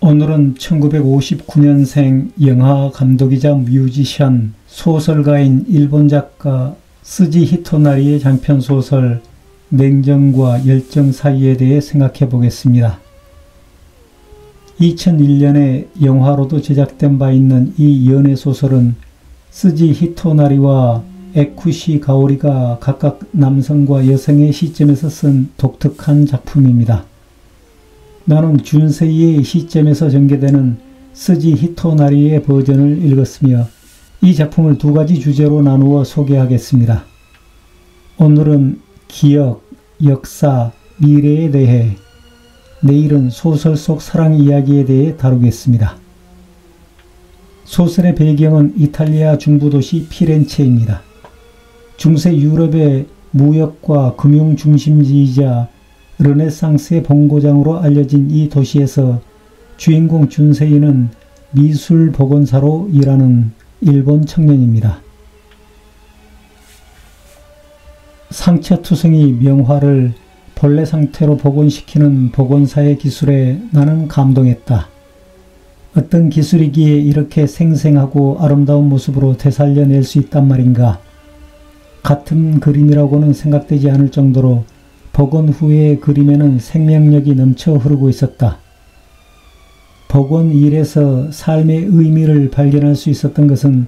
오늘은 1959년생 영화 감독이자 뮤지션, 소설가인 일본 작가 스지 히토나리의 장편소설 냉정과 열정 사이에 대해 생각해 보겠습니다. 2001년에 영화로도 제작된 바 있는 이 연애소설은 스지 히토나리와 에쿠시 가오리가 각각 남성과 여성의 시점에서 쓴 독특한 작품입니다. 나는 준세이의 시점에서 전개되는 스지 히토나리의 버전을 읽었으며 이 작품을 두 가지 주제로 나누어 소개하겠습니다. 오늘은 기억, 역사, 미래에 대해, 내일은 소설 속 사랑 이야기에 대해 다루겠습니다. 소설의 배경은 이탈리아 중부도시 피렌체입니다. 중세 유럽의 무역과 금융 중심지이자 르네상스의 본고장으로 알려진 이 도시에서 주인공 준세이는 미술 복원사로 일하는 일본 청년입니다. 상처투성이 명화를 본래 상태로 복원시키는 복원사의 기술에 나는 감동했다. 어떤 기술이기에 이렇게 생생하고 아름다운 모습으로 되살려낼 수 있단 말인가. 같은 그림이라고는 생각되지 않을 정도로 복원 후의 그림에는 생명력이 넘쳐 흐르고 있었다. 복원 일에서 삶의 의미를 발견할 수 있었던 것은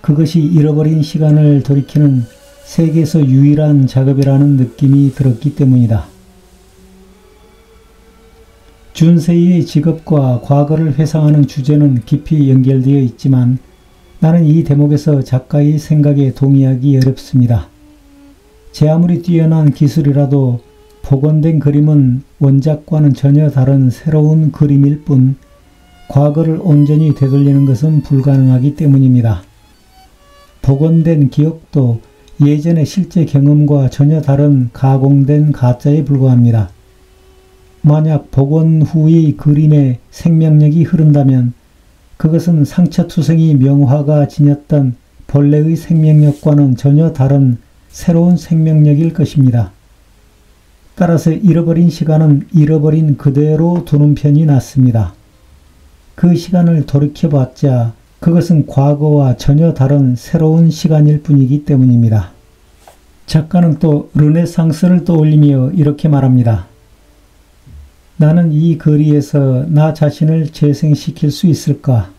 그것이 잃어버린 시간을 돌이키는 세계에서 유일한 작업이라는 느낌이 들었기 때문이다. 준세이의 직업과 과거를 회상하는 주제는 깊이 연결되어 있지만 나는 이 대목에서 작가의 생각에 동의하기 어렵습니다. 제 아무리 뛰어난 기술이라도 복원된 그림은 원작과는 전혀 다른 새로운 그림일 뿐 과거를 온전히 되돌리는 것은 불가능하기 때문입니다. 복원된 기억도 예전의 실제 경험과 전혀 다른 가공된 가짜에 불과합니다. 만약 복원 후의 그림에 생명력이 흐른다면 그것은 상처투성이 명화가 지녔던 본래의 생명력과는 전혀 다른 새로운 생명력일 것입니다. 따라서 잃어버린 시간은 잃어버린 그대로 두는 편이 낫습니다. 그 시간을 돌이켜봤자 그것은 과거와 전혀 다른 새로운 시간일 뿐이기 때문입니다. 작가는 또 르네상스를 떠올리며 이렇게 말합니다. 나는 이 거리에서 나 자신을 재생시킬 수 있을까?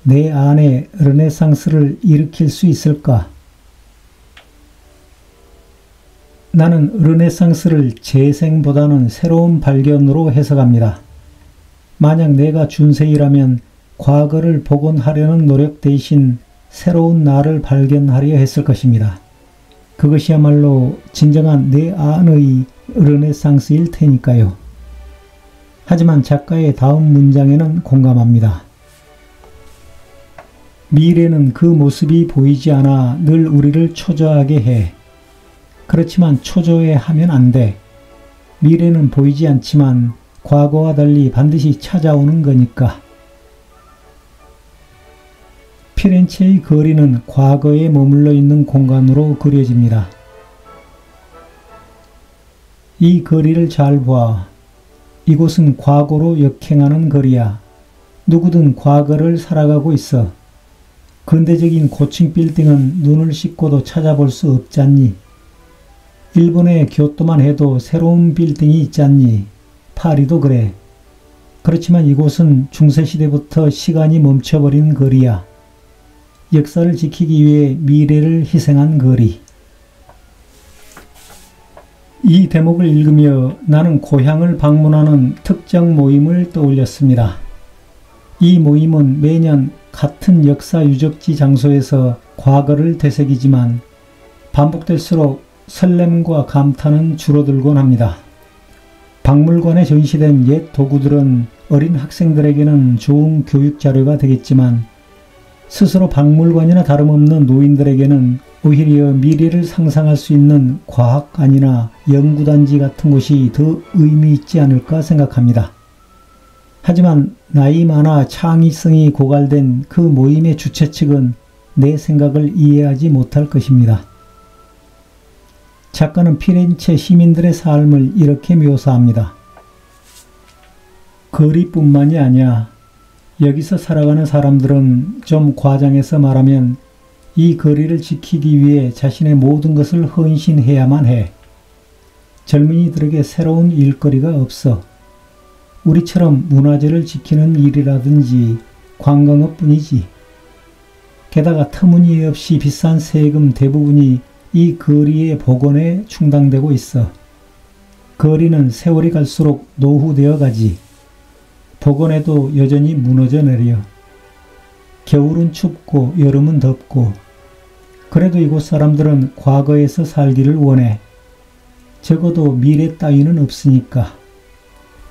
내 안에 르네상스를 일으킬 수 있을까? 나는 르네상스를 재생보다는 새로운 발견으로 해석합니다. 만약 내가 준세이라면 과거를 복원하려는 노력 대신 새로운 나를 발견하려 했을 것입니다. 그것이야말로 진정한 내 안의 르네상스일 테니까요. 하지만 작가의 다음 문장에는 공감합니다. 미래는 그 모습이 보이지 않아 늘 우리를 초조하게 해. 그렇지만 초조해하면 안 돼. 미래는 보이지 않지만 과거와 달리 반드시 찾아오는 거니까. 피렌체의 거리는 과거에 머물러 있는 공간으로 그려집니다. 이 거리를 잘 봐. 이곳은 과거로 역행하는 거리야. 누구든 과거를 살아가고 있어. 근대적인 고층 빌딩은 눈을 씻고도 찾아볼 수 없잖니. 일본의 교토만 해도 새로운 빌딩이 있잖니. 파리도 그래. 그렇지만 이곳은 중세시대부터 시간이 멈춰버린 거리야. 역사를 지키기 위해 미래를 희생한 거리. 이 대목을 읽으며 나는 고향을 방문하는 특정 모임을 떠올렸습니다. 이 모임은 매년 같은 역사 유적지 장소에서 과거를 되새기지만 반복될수록 설렘과 감탄은 줄어들곤 합니다. 박물관에 전시된 옛 도구들은 어린 학생들에게는 좋은 교육 자료가 되겠지만 스스로 박물관이나 다름없는 노인들에게는 오히려 미래를 상상할 수 있는 과학관이나 연구단지 같은 곳이 더 의미 있지 않을까 생각합니다. 하지만 나이 많아 창의성이 고갈된 그 모임의 주최 측은 내 생각을 이해하지 못할 것입니다. 작가는 피렌체 시민들의 삶을 이렇게 묘사합니다. 거리뿐만이 아니야. 여기서 살아가는 사람들은 좀 과장해서 말하면 이 거리를 지키기 위해 자신의 모든 것을 헌신해야만 해. 젊은이들에게 새로운 일거리가 없어. 우리처럼 문화재를 지키는 일이라든지 관광업뿐이지. 게다가 터무니없이 비싼 세금 대부분이 이 거리의 복원에 충당되고 있어. 거리는 세월이 갈수록 노후되어 가지. 복원해도 여전히 무너져 내려. 겨울은 춥고 여름은 덥고. 그래도 이곳 사람들은 과거에서 살기를 원해. 적어도 미래 따위는 없으니까.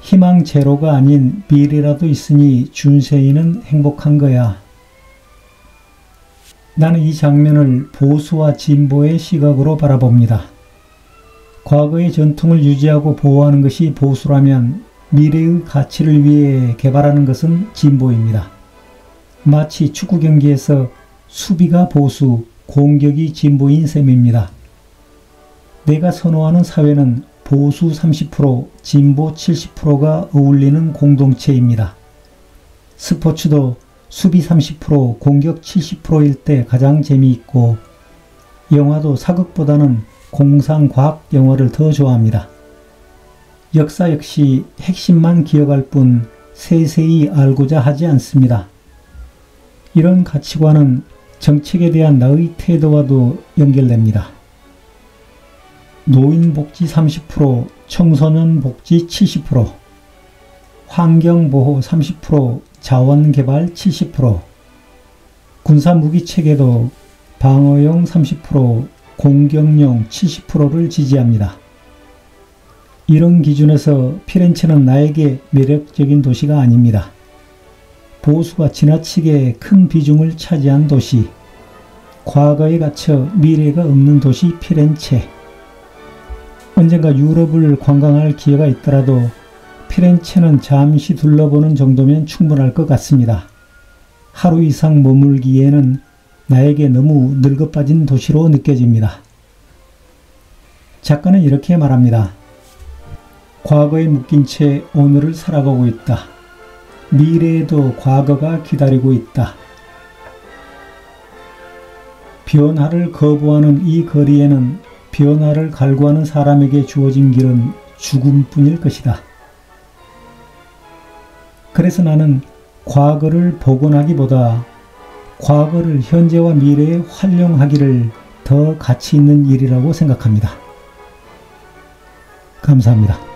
희망 제로가 아닌 미래라도 있으니 준세이는 행복한 거야. 나는 이 장면을 보수와 진보의 시각으로 바라봅니다. 과거의 전통을 유지하고 보호하는 것이 보수라면 미래의 가치를 위해 개발하는 것은 진보입니다. 마치 축구 경기에서 수비가 보수, 공격이 진보인 셈입니다. 내가 선호하는 사회는 보수 30%, 진보 70%가 어울리는 공동체입니다. 스포츠도 수비 30%, 공격 70%일 때 가장 재미있고, 영화도 사극보다는 공상과학 영화를 더 좋아합니다. 역사 역시 핵심만 기억할 뿐 세세히 알고자 하지 않습니다. 이런 가치관은 정책에 대한 나의 태도와도 연결됩니다. 노인복지 30%, 청소년복지 70%, 환경보호 30%, 자원개발 70%, 군사무기체계도 방어용 30%, 공격용 70%를 지지합니다. 이런 기준에서 피렌체는 나에게 매력적인 도시가 아닙니다. 보수가 지나치게 큰 비중을 차지한 도시, 과거에 갇혀 미래가 없는 도시 피렌체. 언젠가 유럽을 관광할 기회가 있더라도 피렌체는 잠시 둘러보는 정도면 충분할 것 같습니다. 하루 이상 머물기에는 나에게 너무 늙어빠진 도시로 느껴집니다. 작가는 이렇게 말합니다. 과거에 묶인 채 오늘을 살아가고 있다. 미래에도 과거가 기다리고 있다. 변화를 거부하는 이 거리에는 변화를 갈구하는 사람에게 주어진 길은 죽음뿐일 것이다. 그래서 나는 과거를 복원하기보다 과거를 현재와 미래에 활용하기를 더 가치 있는 일이라고 생각합니다. 감사합니다.